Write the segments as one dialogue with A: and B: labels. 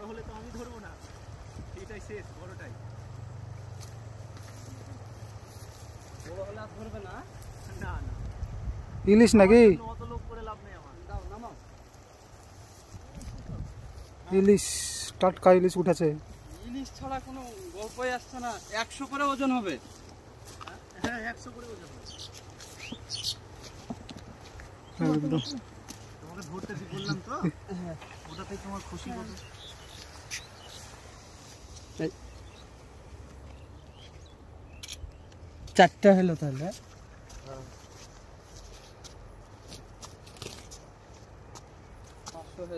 A: হলে তো আমি ধরবো না, এটাই শেষ বড়টাই। বড় হলে আর ধরবে না? না না,
B: ইলিশ নাকি?
A: অত লোক করে লাভ নেই আমার। দাও নামাও।
B: ইলিশ, টাটকা ইলিশ উঠেছে।
C: ইলিশ ছাড়া কোনো গল্পই আসছে না। 100 করে ওজন হবে।
A: হ্যাঁ 100 করে ওজন হবে।
B: একদম
A: তোমাকে ধরতে বললাম তো, ওটাতেই তোমার খুশি কত।
C: চারটা হলো তাহলে।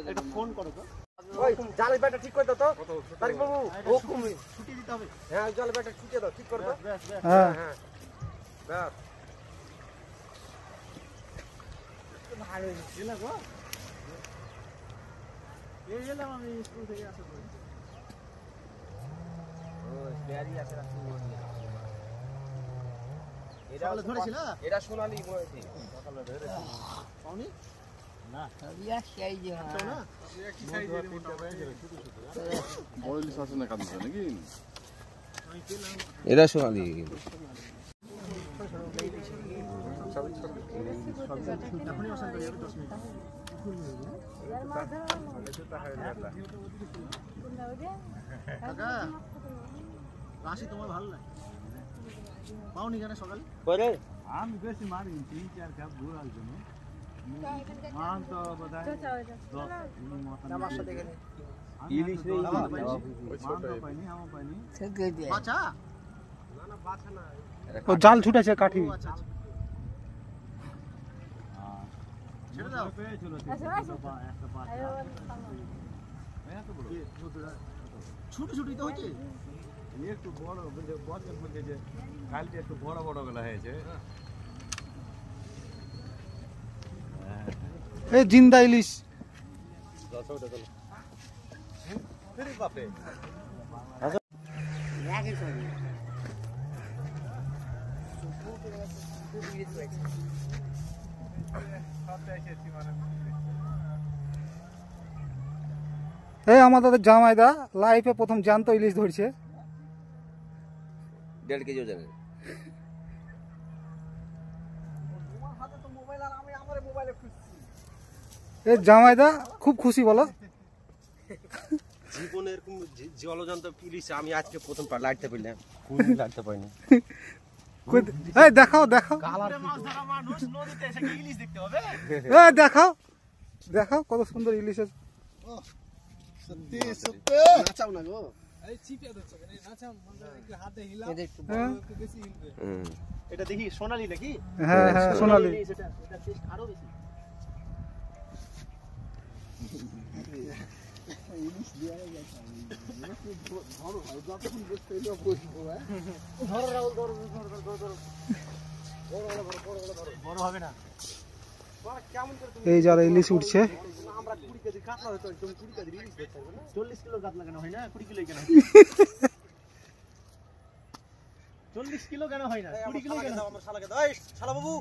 A: একটা ফোন করো তো।
D: ওই জালের ব্যাটা ঠিক করে দাও তো তারিক বাবু।
A: ও কমে ছুটি দিতে হবে।
D: হ্যাঁ জালের ব্যাটা ছুটিয়ে দাও, ঠিক করে দাও।
B: হ্যাঁ
D: হ্যাঁ ব্যাস
A: ভালো গেলে গো, এই গেলাম আমি স্কুল থেকে আসা পরে।
D: ও প্যারি আছে রাখি
A: এটা ধরেছিল,
D: এটা সোনালি মনে হচ্ছে সকালে ধরেছি।
A: পাওনি না?
E: ইয়া সেই যে
A: তো না
D: কি সাইজের মোটা ছোট ছোট
F: বড় ইলিশ আছে না কাঁদছে নাকি?
A: আমি পেলাম।
D: এটা সোনালি
A: এখনই অসান করে যাবে 10 মিনিট। কাকা রাশি তোমার ভালো লাগে? পাওনি কেন সকালে?
D: করে
A: আমি বেশি মারি 3-4 কাপ ঘোরার জন্য। মান তো বোধহয় আমার সাথে গেলে
D: ইলিশ রে
A: মান তো পাইনি, আমি পাইনি।
E: থেকে দে
A: বাচ্চা
D: না না বাছা না।
B: ও জাল ছুটেছে কাঠি।
A: ও আচ্ছা আচ্ছা। ছেড়ে দাও। পেয়েছিল একটা পাঁচ। ছোট ছোটই তো হচ্ছে।
F: একটু বড় বছর মধ্যে যে কালকে একটু বড় বড় গুলা হয়েছে।
B: এই জিন্দা ইলিশ।
D: বাপরে
E: রাখি সবই
B: এই আমাদের জামাইদা লাইফে প্রথম জ্যান্ত ইলিশ ধরছে।
D: 1.5 কেজি ওজনের।
A: তোমার হাতে তো মোবাইল আর আমি আমার মোবাইলে খুঁজছি।
B: এই জামাইদা খুব খুশি বলো।
D: জীবনে এরকম জলজন্ত ইলিশ আমি আজকে প্রথম লাইটতে পেলাম। কোনদিন লাইটতে পাইনি।
B: এই দেখাও দেখাও,
A: কালার মাছ ধরা মানুষ নদীতে এসে কি ইলিশ দেখতে হবে?
B: এই দেখাও দেখাও কত সুন্দর ইলিশ আছে।
A: সত্যি সত্যি নাচাও না গো। এই চিপে ধরছো কেন? নাচাও মানে একটু হাতে হিলাও, একটু বেশি হিলবে। এটা দেখি সোনালি নাকি?
B: হ্যাঁ হ্যাঁ সোনালি।
A: এটা টেস্ট আরো বেশি। ইলিশ দিয়া যাচ্ছে। ধরো যতক্ষণ বসতে এলো বসবো। হ্যাঁ ধরো রাহুল, ধরো ধরো ধরো। বড় হবে না। কেমন করে তুমি
B: এই যারা ইলিশ উঠছে,
A: আমরা 20 কেজি কাতলা হতো, তুমি 20 কেজি ইলিশ দেখতে পারবে না? 40 কিলো কাতলা কেন হয় না? 20 কিলো কেন হয়? 40 কিলো কেন হয় না? 20 কিলো কেন?
D: আমার শালাকে দাও। এই শালা বাবু